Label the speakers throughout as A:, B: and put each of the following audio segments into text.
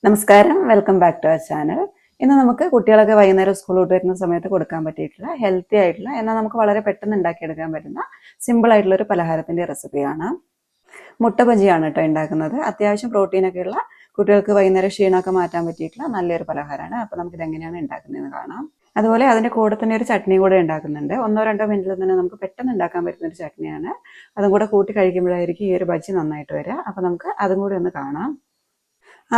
A: നമസ്കാരം, welcome back to our channel. ഇന്ന് നമുക്ക് കുട്ടികളൊക്കെ വൈകുന്നേരം സ്കൂൾ വിട്ട് വരുന്ന സമയത്ത് കൊടുക്കാൻ പറ്റിയിട്ടുള്ള ഹെൽത്തി ആയിട്ടുള്ള എന്നാൽ നമുക്ക് വളരെ പെട്ടെന്ന് ഉണ്ടാക്കിയെടുക്കാൻ പറ്റുന്ന സിമ്പിൾ ആയിട്ടുള്ള ഒരു പലഹാരത്തിന്റെ റെസിപ്പിയാണ്. മുട്ട ബജിയാണ് കേട്ടോ ഉണ്ടാക്കുന്നത്. അത്യാവശ്യം പ്രോട്ടീനൊക്കെ ഉള്ള കുട്ടികൾക്ക് വൈകുന്നേരം ക്ഷീണമൊക്കെ മാറ്റാൻ പറ്റിയിട്ടുള്ള നല്ലൊരു പലഹാരമാണ്. അപ്പോൾ നമുക്കിത് എങ്ങനെയാണ് ഉണ്ടാക്കുന്നതെന്ന് കാണാം. അതുപോലെ അതിന്റെ കൂടെ തന്നെ ഒരു ചട്നി കൂടെ ഉണ്ടാക്കുന്നുണ്ട്. 1-2 മിനിറ്റിൽ തന്നെ നമുക്ക് പെട്ടെന്ന് ഉണ്ടാക്കാൻ പറ്റുന്ന ഒരു ചട്നിയാണ്. അതും കൂടെ കൂട്ടി കഴിക്കുമ്പോഴായിരിക്കും ഈ ഒരു ബജി നന്നായിട്ട് വരിക. അപ്പോൾ നമുക്ക് അതും കൂടി ഒന്ന് കാണാം.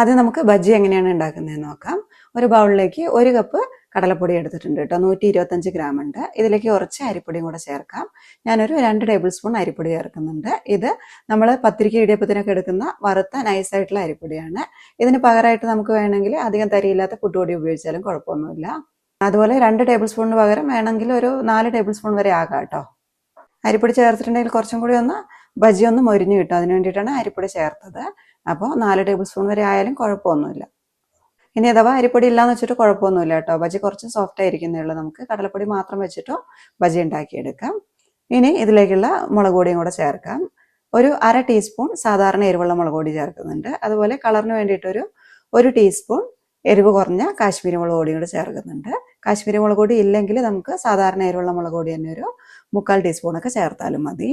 A: ആദ്യം നമുക്ക് ബജ്ജി എങ്ങനെയാണ് ഉണ്ടാക്കുന്നതെന്ന് നോക്കാം. ഒരു ബൗളിലേക്ക് 1 കപ്പ് കടലപ്പൊടി എടുത്തിട്ടുണ്ട് കേട്ടോ. 125 ഗ്രാം ഉണ്ട്. ഇതിലേക്ക് കുറച്ച് അരിപ്പൊടിയും കൂടെ ചേർക്കാം. ഞാനൊരു 2 ടേബിൾ സ്പൂൺ അരിപ്പൊടി ചേർക്കുന്നുണ്ട്. ഇത് നമ്മൾ പത്തിരിക്ക് ഇടിയപ്പത്തിനൊക്കെ എടുക്കുന്ന വറുത്ത നൈസായിട്ടുള്ള അരിപ്പൊടിയാണ്. ഇതിന് പകരമായിട്ട് നമുക്ക് വേണമെങ്കിൽ അധികം തരിയില്ലാത്ത പുട്ടുപൊടി ഉപയോഗിച്ചാലും കുഴപ്പമൊന്നുമില്ല. അതുപോലെ 2 ടേബിൾ സ്പൂണിന് പകരം വേണമെങ്കിൽ ഒരു 4 ടേബിൾ സ്പൂൺ വരെ ആകാം കേട്ടോ. അരിപ്പൊടി ചേർത്തിട്ടുണ്ടെങ്കിൽ കുറച്ചും കൂടി ഒന്ന് ബജി ഒന്ന് മൊരിഞ്ഞു കിട്ടും. അതിന് വേണ്ടിയിട്ടാണ് അരിപ്പൊടി ചേർത്തത്. അപ്പോൾ 4 ടേബിൾ സ്പൂൺ വരെ ആയാലും കുഴപ്പമൊന്നുമില്ല. ഇനി അഥവാ അരിപ്പൊടി ഇല്ലാന്ന് വെച്ചിട്ട് കുഴപ്പമൊന്നുമില്ല കേട്ടോ. ബജി കുറച്ച് സോഫ്റ്റ് ആയിരിക്കുന്നേ ഉള്ളൂ. നമുക്ക് കടലപ്പൊടി മാത്രം വെച്ചിട്ടോ ബജി ഉണ്ടാക്കിയെടുക്കാം. ഇനി ഇതിലേക്കുള്ള മുളക് പൊടിയും കൂടെ ചേർക്കാം. ഒരു 1/2 ടീസ്പൂൺ സാധാരണ എരിവുള്ള മുളക് പൊടി ചേർക്കുന്നുണ്ട്. അതുപോലെ കളറിന് വേണ്ടിയിട്ടൊരു 1 ടീസ്പൂൺ എരിവ് കുറഞ്ഞ കാശ്മീരി മുളക് പൊടിയും കൂടെ ചേർക്കുന്നുണ്ട്. കാശ്മീരി മുളക് പൊടി ഇല്ലെങ്കിൽ നമുക്ക് സാധാരണ എരിവുള്ള മുളക് പൊടി തന്നെ ഒരു 3/4 ടീസ്പൂണൊക്കെ ചേർത്താലും മതി.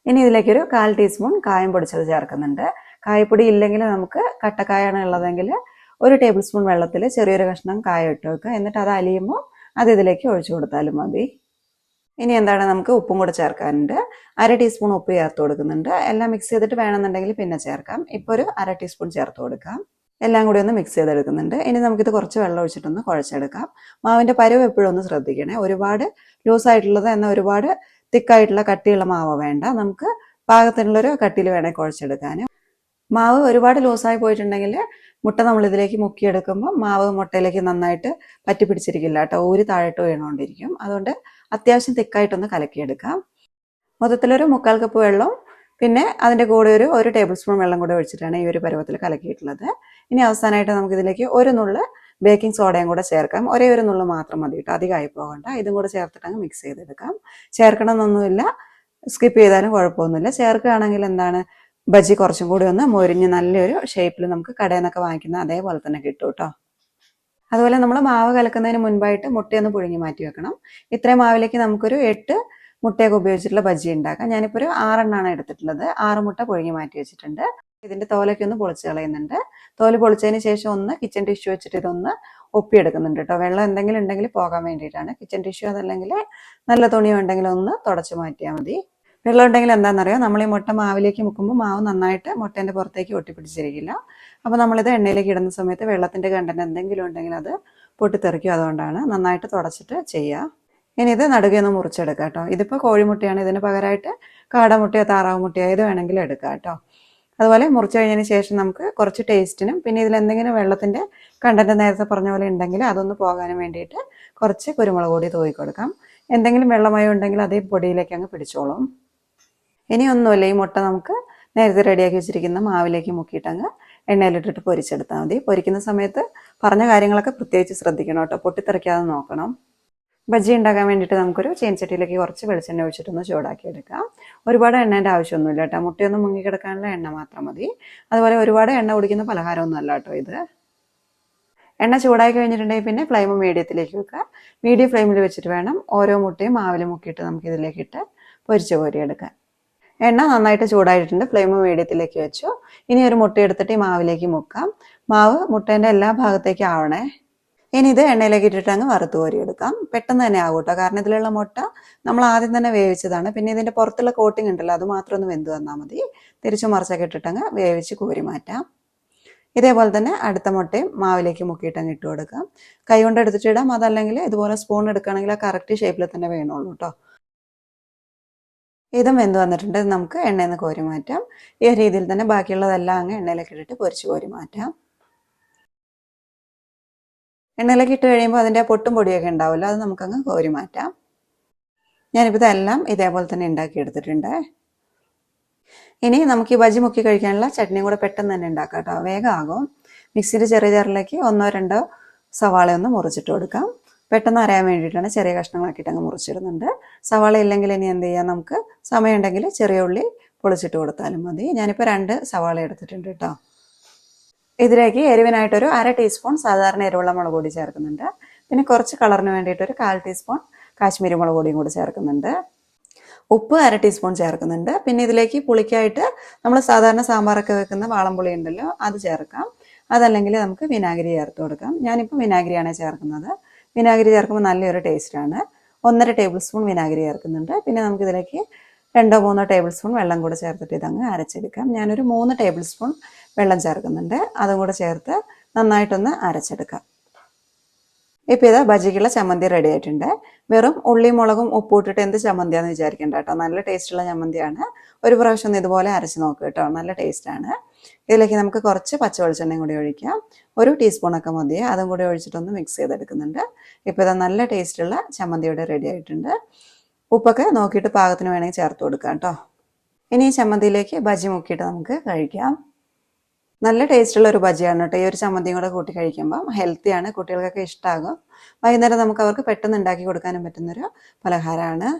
A: ഇനി ഇതിലേക്കൊരു 1/4 ടീസ്പൂൺ കായം പൊടിച്ചത് ചേർക്കുന്നുണ്ട്. കായപ്പൊടി ഇല്ലെങ്കിൽ നമുക്ക് കട്ടക്കായാണ് ഉള്ളതെങ്കിൽ 1 ടേബിൾ സ്പൂൺ വെള്ളത്തിൽ ചെറിയൊരു കഷ്ണം കായം ഇട്ട് വെക്കുക. എന്നിട്ട് അത് അലിയുമ്പോൾ അത് ഇതിലേക്ക് ഒഴിച്ചു കൊടുത്താലും മതി. ഇനി എന്താണ്, നമുക്ക് ഉപ്പും കൂടെ ചേർക്കാനുണ്ട്. 1/2 ടീസ്പൂൺ ഉപ്പ് ചേർത്ത് കൊടുക്കുന്നുണ്ട്. എല്ലാം മിക്സ് ചെയ്തിട്ട് വേണമെന്നുണ്ടെങ്കിൽ പിന്നെ ചേർക്കാം. ഇപ്പോൾ ഒരു 1/2 ടീസ്പൂൺ ചേർത്ത് കൊടുക്കാം. എല്ലാം കൂടി ഒന്ന് മിക്സ് ചെയ്തെടുക്കുന്നുണ്ട്. ഇനി നമുക്കിത് കുറച്ച് വെള്ളം ഒഴിച്ചിട്ടൊന്ന് കുഴച്ചെടുക്കാം. മാവിൻ്റെ പരുവ് എപ്പോഴും ഒന്ന് ശ്രദ്ധിക്കണേ. ഒരുപാട് ലൂസായിട്ടുള്ളത് എന്നാൽ ഒരുപാട് തിക്കായിട്ടുള്ള കട്ടിയുള്ള മാവ് വേണ്ട. നമുക്ക് പാകത്തിനുള്ളൊരു കട്ടിയിൽ വേണേൽ കുഴച്ചെടുക്കാൻ. മാവ് ഒരുപാട് ലൂസായി പോയിട്ടുണ്ടെങ്കിൽ മുട്ട നമ്മൾ ഇതിലേക്ക് മുക്കിയെടുക്കുമ്പോൾ മാവ് മുട്ടയിലേക്ക് നന്നായിട്ട് പറ്റി പിടിച്ചിരിക്കില്ല കേട്ടോ. ഊരി താഴോട്ട് വീണുകൊണ്ടിരിക്കും. അതുകൊണ്ട് അത്യാവശ്യം തിക്കായിട്ടൊന്ന് കലക്കിയെടുക്കാം. മൊത്തത്തിലൊരു 3/4 കപ്പ് വെള്ളവും പിന്നെ അതിൻ്റെ കൂടെ ഒരു 1 ടേബിൾ സ്പൂൺ വെള്ളം കൂടെ ഒഴിച്ചിട്ടാണ് ഈ ഒരു പരുവത്തിൽ കലക്കിയിട്ടുള്ളത്. ഇനി അവസാനമായിട്ട് നമുക്കിതിലേക്ക് 1 നുള്ള് ബേക്കിംഗ് സോഡയും കൂടെ ചേർക്കാം. ഒരേ ഒരു നുള്ള് മാത്രം മതി കേട്ടോ, അധികമായി പോകണ്ട. ഇതും കൂടെ ചേർത്തിട്ട് അങ്ങ് മിക്സ് ചെയ്തെടുക്കാം. ചേർക്കണമെന്നൊന്നുമില്ല, സ്കിപ്പ് ചെയ്താലും കുഴപ്പമൊന്നുമില്ല. ചേർക്കുകയാണെങ്കിൽ എന്താണ്, ബജി കുറച്ചും കൂടി ഒന്ന് മൊരിഞ്ഞ് നല്ലൊരു ഷേപ്പിൽ നമുക്ക് കടയിൽ നിന്നൊക്കെ വാങ്ങിക്കുന്ന അതേപോലെ തന്നെ കിട്ടും കേട്ടോ. അതുപോലെ നമ്മൾ മാവ് കലക്കുന്നതിന് മുൻപായിട്ട് മുട്ടയൊന്ന് പുഴുങ്ങി മാറ്റി വെക്കണം. ഇത്രയും മാവിലേക്ക് നമുക്കൊരു 8 മുട്ടയൊക്കെ ഉപയോഗിച്ചിട്ടുള്ള ബജി ഉണ്ടാക്കാം. ഞാനിപ്പോൾ ഒരു 6 എണ്ണമാണ് എടുത്തിട്ടുള്ളത്. 6 മുട്ട പുഴുങ്ങി മാറ്റി വെച്ചിട്ടുണ്ട്. ഇതിൻ്റെ തോലൊക്കെ ഒന്ന് പൊളിച്ച് കളയുന്നുണ്ട്. തോല് പൊളിച്ചതിന് ശേഷം ഒന്ന് കിച്ചൺ ടിഷ്യൂ വെച്ചിട്ട് ഇതൊന്ന് ഒപ്പിയെടുക്കുന്നുണ്ട് കേട്ടോ. വെള്ളം എന്തെങ്കിലും ഉണ്ടെങ്കിൽ പോകാൻ വേണ്ടിയിട്ടാണ്. കിച്ചൺ ടിഷ്യൂ അതല്ലെങ്കിൽ നല്ല തുണിയോ ഉണ്ടെങ്കിൽ ഒന്ന് തുടച്ച് മാറ്റിയാൽ മതി. വെള്ളം ഉണ്ടെങ്കിൽ എന്താണെന്നറിയോ, നമ്മൾ ഈ മുട്ട മാവിലേക്ക് മുക്കുമ്പോൾ മാവ് നന്നായിട്ട് മുട്ടേൻ്റെ പുറത്തേക്ക് ഒട്ടിപ്പിടിച്ചിരിക്കില്ല. അപ്പോൾ നമ്മളിത് എണ്ണയിലേക്ക് ഇടുന്ന സമയത്ത് വെള്ളത്തിൻ്റെ കണ്ടന്റ് എന്തെങ്കിലും ഉണ്ടെങ്കിൽ അത് പൊട്ടിത്തെറിക്കും. അതുകൊണ്ടാണ് നന്നായിട്ട് തുടച്ചിട്ട് ചെയ്യുക. ഇനി ഇത് നടുകയൊന്ന് മുറിച്ചെടുക്കാം കേട്ടോ. ഇതിപ്പോൾ കോഴിമുട്ടയാണ്. ഇതിന് പകരമായിട്ട് കാടമുട്ടയോ താറാവ് മുട്ടയോ ഏത് വേണമെങ്കിലും എടുക്കാം കേട്ടോ. അതുപോലെ മുറിച്ച് കഴിഞ്ഞതിന് ശേഷം നമുക്ക് കുറച്ച് ടേസ്റ്റിനും പിന്നെ ഇതിൽ എന്തെങ്കിലും വെള്ളത്തിൻ്റെ കണ്ടന്റ് നേരത്തെ പറഞ്ഞ പോലെ ഉണ്ടെങ്കിൽ അതൊന്ന് പോകാനും വേണ്ടിയിട്ട് കുറച്ച് കുരുമുളക് പൊടി തൂവി കൊടുക്കാം. എന്തെങ്കിലും വെള്ളമയം ഉണ്ടെങ്കിൽ അതേ പൊടിയിലേക്ക് അങ്ങ് പിടിച്ചോളും. ഇനി ഒന്നുമില്ല, ഈ മുട്ട നമുക്ക് നേരത്തെ റെഡിയാക്കി വെച്ചിരിക്കുന്ന മാവിലേക്ക് മുക്കിയിട്ടങ്ങ് എണ്ണയിലിട്ടിട്ട് പൊരിച്ചെടുത്താൽ മതി. പൊരിക്കുന്ന സമയത്ത് പറഞ്ഞ കാര്യങ്ങളൊക്കെ പ്രത്യേകിച്ച് ശ്രദ്ധിക്കണം കേട്ടോ, പൊട്ടിത്തെറിക്കാതെ നോക്കണം. ബജി ഉണ്ടാക്കാൻ വേണ്ടിയിട്ട് നമുക്കൊരു ചീനച്ചട്ടിയിലേക്ക് കുറച്ച് വെളിച്ചെണ്ണ ഒഴിച്ചിട്ടൊന്ന് ചൂടാക്കി എടുക്കാം. ഒരുപാട് എണ്ണേൻ്റെ ആവശ്യമൊന്നുമില്ല കേട്ടോ. മുട്ടയൊന്നും മുങ്ങിക്കിടക്കാനുള്ള എണ്ണ മാത്രം മതി. അതുപോലെ ഒരുപാട് എണ്ണ കുടിക്കുന്ന പലഹാരമൊന്നും അല്ല കേട്ടോ ഇത്. എണ്ണ ചൂടായി കഴിഞ്ഞിട്ടുണ്ടെങ്കിൽ പിന്നെ ഫ്ലെയിം മീഡിയത്തിലേക്ക് വെക്കുക. മീഡിയം ഫ്ലെയിമിൽ വെച്ചിട്ട് വേണം ഓരോ മുട്ടയും മാവിൽ മുക്കിയിട്ട് നമുക്ക് ഇതിലേക്കിട്ട് പൊരിച്ച് കോരിയെടുക്കാൻ. എണ്ണ നന്നായിട്ട് ചൂടായിട്ടുണ്ട്. ഫ്ലെയിം മീഡിയത്തിലേക്ക് വെച്ചു. ഇനി ഒരു മുട്ട എടുത്തിട്ട് ഈ മാവിലേക്ക് മുക്കാം. മാവ് മുട്ടേൻ്റെ എല്ലാ ഭാഗത്തേക്കും ആവണേ. ഇനി ഇത് എണ്ണയിലേക്ക് ഇട്ടിട്ട് അങ്ങ് വറുത്ത് കോരിയെടുക്കാം. പെട്ടെന്ന് തന്നെ ആകും കേട്ടോ, കാരണം ഇതിലുള്ള മുട്ട നമ്മൾ ആദ്യം തന്നെ വേവിച്ചതാണ്. പിന്നെ ഇതിൻ്റെ പുറത്തുള്ള കോട്ടിങ് ഉണ്ടല്ലോ, അത് മാത്രം ഒന്ന് വെന്ത് വന്നാൽ മതി. തിരിച്ചു മറിച്ചൊക്കെ ഇട്ടിട്ടങ്ങ് വേവിച്ച് കോരി മാറ്റാം. ഇതേപോലെ തന്നെ അടുത്ത മുട്ടയും മാവിലേക്ക് മുക്കിയിട്ടങ്ങ് ഇട്ട് കൊടുക്കാം. കൈ കൊണ്ട് എടുത്തിട്ട് ഇടാം, അതല്ലെങ്കിൽ ഇതുപോലെ സ്പൂൺ എടുക്കുകയാണെങ്കിൽ ആ കറക്റ്റ് ഷേപ്പിൽ തന്നെ വേണുള്ളൂ കേട്ടോ. ഇതും വെന്ത് വന്നിട്ടുണ്ട്. നമുക്ക് എണ്ണയിൽ നിന്ന് കോരി മാറ്റാം. ഈ രീതിയിൽ തന്നെ ബാക്കിയുള്ളതെല്ലാം അങ്ങ് എണ്ണയിലേക്ക് ഇട്ടിട്ട് പൊരിച്ച് കോരി മാറ്റാം. എണ്ണയിലേക്ക് ഇട്ട് കഴിയുമ്പോൾ അതിൻ്റെ പൊട്ടും പൊടിയൊക്കെ ഉണ്ടാവില്ല, അത് നമുക്കങ്ങ് കോരി മാറ്റാം. ഞാനിപ്പോൾ ഇതെല്ലാം ഇതേപോലെ തന്നെ ഉണ്ടാക്കി എടുത്തിട്ടുണ്ട്. ഇനി നമുക്ക് ഈ ബജി മുക്കി കഴിക്കാനുള്ള ചട്നിയും കൂടെ പെട്ടെന്ന് തന്നെ ഉണ്ടാക്കാം കേട്ടോ, വേഗമാകും. മിക്സിയിൽ ചെറിയ ജാറിലേക്ക് 1-2 സവാള ഒന്ന് മുറിച്ചിട്ട് കൊടുക്കാം. പെട്ടെന്ന് അരയാൻ വേണ്ടിയിട്ടാണ് ചെറിയ കഷ്ണങ്ങളാക്കിയിട്ട് അങ്ങ് മുറിച്ചിടുന്നുണ്ട്. സവാള ഇല്ലെങ്കിൽ ഇനി എന്ത് ചെയ്യാം, നമുക്ക് സമയമുണ്ടെങ്കിൽ ചെറിയ ഉള്ളി പൊളിച്ചിട്ട് കൊടുത്താലും മതി. ഞാനിപ്പോൾ 2 സവാള എടുത്തിട്ടുണ്ട് കേട്ടോ. ഇതിലേക്ക് എരിവിനായിട്ടൊരു 1/2 ടീസ്പൂൺ സാധാരണ എരിവുള്ള മുളക് പൊടി ചേർക്കുന്നുണ്ട്. പിന്നെ കുറച്ച് കളറിന് വേണ്ടിയിട്ട് ഒരു 1/4 ടീസ്പൂൺ കാശ്മീരി മുളക് പൊടിയും കൂടി ചേർക്കുന്നുണ്ട്. ഉപ്പ് 1/2 ടീസ്പൂൺ ചേർക്കുന്നുണ്ട്. പിന്നെ ഇതിലേക്ക് പുളിക്കായിട്ട് നമ്മൾ സാധാരണ സാമ്പാറൊക്കെ വെക്കുന്ന വാളംപുളി ഉണ്ടല്ലോ, അത് ചേർക്കാം. അതല്ലെങ്കിൽ നമുക്ക് വിനാഗിരി ചേർത്ത് കൊടുക്കാം. ഞാനിപ്പോൾ വിനാഗിരിയാണ് ചേർക്കുന്നത്. വിനാഗിരി ചേർക്കുമ്പോൾ നല്ലൊരു ടേസ്റ്റാണ്. 1.5 ടേബിൾ സ്പൂൺ വിനാഗിരി ചേർക്കുന്നുണ്ട്. പിന്നെ നമുക്കിതിലേക്ക് 2-3 ടേബിൾ സ്പൂൺ വെള്ളം കൂടെ ചേർത്തിട്ട് ഇതങ്ങ് അരച്ചെടുക്കാം. ഞാനൊരു 3 ടേബിൾ സ്പൂൺ വെള്ളം ചേർക്കുന്നുണ്ട്. അതും കൂടെ ചേർത്ത് നന്നായിട്ടൊന്ന് അരച്ചെടുക്കാം. ഇപ്പോൾ ഇതാ ബജിക്കുള്ള ചമ്മന്തി റെഡി ആയിട്ടുണ്ട്. വെറും ഉള്ളിയും മുളകും ഉപ്പും ഇട്ടിട്ട് എന്ത് ചമ്മന്തിയാന്ന് വിചാരിക്കേണ്ട കേട്ടോ, നല്ല ടേസ്റ്റുള്ള ചമ്മന്തിയാണ്. ഒരു പ്രാവശ്യം ഒന്ന് ഇതുപോലെ അരച്ച് നോക്കുക കേട്ടോ, നല്ല ടേസ്റ്റാണ്. ഇതിലേക്ക് നമുക്ക് കുറച്ച് പച്ച വെളിച്ചെണ്ണയും കൂടി ഒഴിക്കാം. 1 ടീസ്പൂണൊക്കെ മതിയെ, അതും കൂടി ഒഴിച്ചിട്ടൊന്ന് മിക്സ് ചെയ്തെടുക്കുന്നുണ്ട്. ഇപ്പോൾ ഇതാ നല്ല ടേസ്റ്റുള്ള ചമ്മന്തി ഇവിടെ റെഡി ആയിട്ടുണ്ട്. ഉപ്പൊക്കെ നോക്കിയിട്ട് പാകത്തിന് വേണമെങ്കിൽ ചേർത്ത് കൊടുക്കാം കേട്ടോ. ഇനി ഈ ചമ്മന്തിയിലേക്ക് ബജി മുക്കിയിട്ട് നമുക്ക് കഴിക്കാം. നല്ല ടേസ്റ്റുള്ള ഒരു ബജിയാണ് കേട്ടോ. ഈ ഒരു ചമ്മന്തിയും കൂടെ കൂട്ടി കഴിക്കുമ്പം ഹെൽത്തിയാണ്, കുട്ടികൾക്കൊക്കെ ഇഷ്ടമാകും. വൈകുന്നേരം നമുക്ക് അവർക്ക് പെട്ടെന്ന് ഉണ്ടാക്കി കൊടുക്കാനും പറ്റുന്നൊരു പലഹാരമാണ്.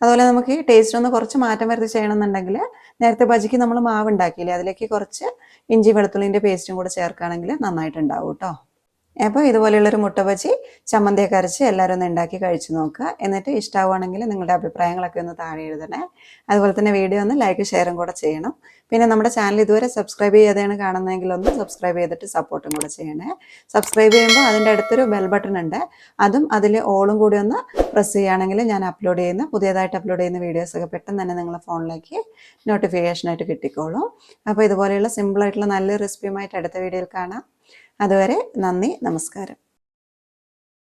A: അതുപോലെ നമുക്ക് ഈ ടേസ്റ്റ് ഒന്ന് കുറച്ച് മാറ്റം വരുത്തി ചെയ്യണമെന്നുണ്ടെങ്കിൽ നേരത്തെ ബജിക്ക് നമ്മൾ മാവ് ഉണ്ടാക്കിയില്ലേ, അതിലേക്ക് കുറച്ച് ഇഞ്ചി വെളുത്തുള്ളിൻ്റെ പേസ്റ്റും കൂടെ ചേർക്കുകയാണെങ്കിൽ നന്നായിട്ടുണ്ടാവും കേട്ടോ. അപ്പോൾ ഇതുപോലെയുള്ളൊരു മുട്ട ബജി ചമ്മന്തിയൊക്കെ അരച്ച് എല്ലാവരും ഒന്ന് ഉണ്ടാക്കി കഴിച്ചു നോക്കുക. എന്നിട്ട് ഇഷ്ടമാവുകയാണെങ്കിൽ നിങ്ങളുടെ അഭിപ്രായങ്ങളൊക്കെ ഒന്ന് താഴെ എഴുതണേ. അതുപോലെ തന്നെ വീഡിയോ ഒന്ന് ലൈക്ക് ഷെയറും കൂടെ ചെയ്യണം. പിന്നെ നമ്മുടെ ചാനൽ ഇതുവരെ സബ്സ്ക്രൈബ് ചെയ്യാതെയാണ് കാണുന്നതെങ്കിൽ ഒന്ന് സബ്സ്ക്രൈബ് ചെയ്തിട്ട് സപ്പോർട്ടും കൂടെ ചെയ്യണേ. സബ്സ്ക്രൈബ് ചെയ്യുമ്പോൾ അതിൻ്റെ അടുത്തൊരു ബെൽ ബട്ടൺ ഉണ്ട്, അതും അതിൽ ഓളും കൂടി ഒന്ന് പ്രസ് ചെയ്യുകയാണെങ്കിൽ ഞാൻ പുതിയതായിട്ട് അപ്ലോഡ് ചെയ്യുന്ന വീഡിയോസൊക്കെ പെട്ടെന്ന് തന്നെ നിങ്ങളുടെ ഫോണിലേക്ക് നോട്ടിഫിക്കേഷനായിട്ട് കിട്ടിക്കോളും. അപ്പോൾ ഇതുപോലെയുള്ള സിമ്പിളായിട്ടുള്ള നല്ല റെസിപ്പിയുമായിട്ട് അടുത്ത വീഡിയോയിൽ കാണാം. അതുവരെ നന്ദി, നമസ്കാരം.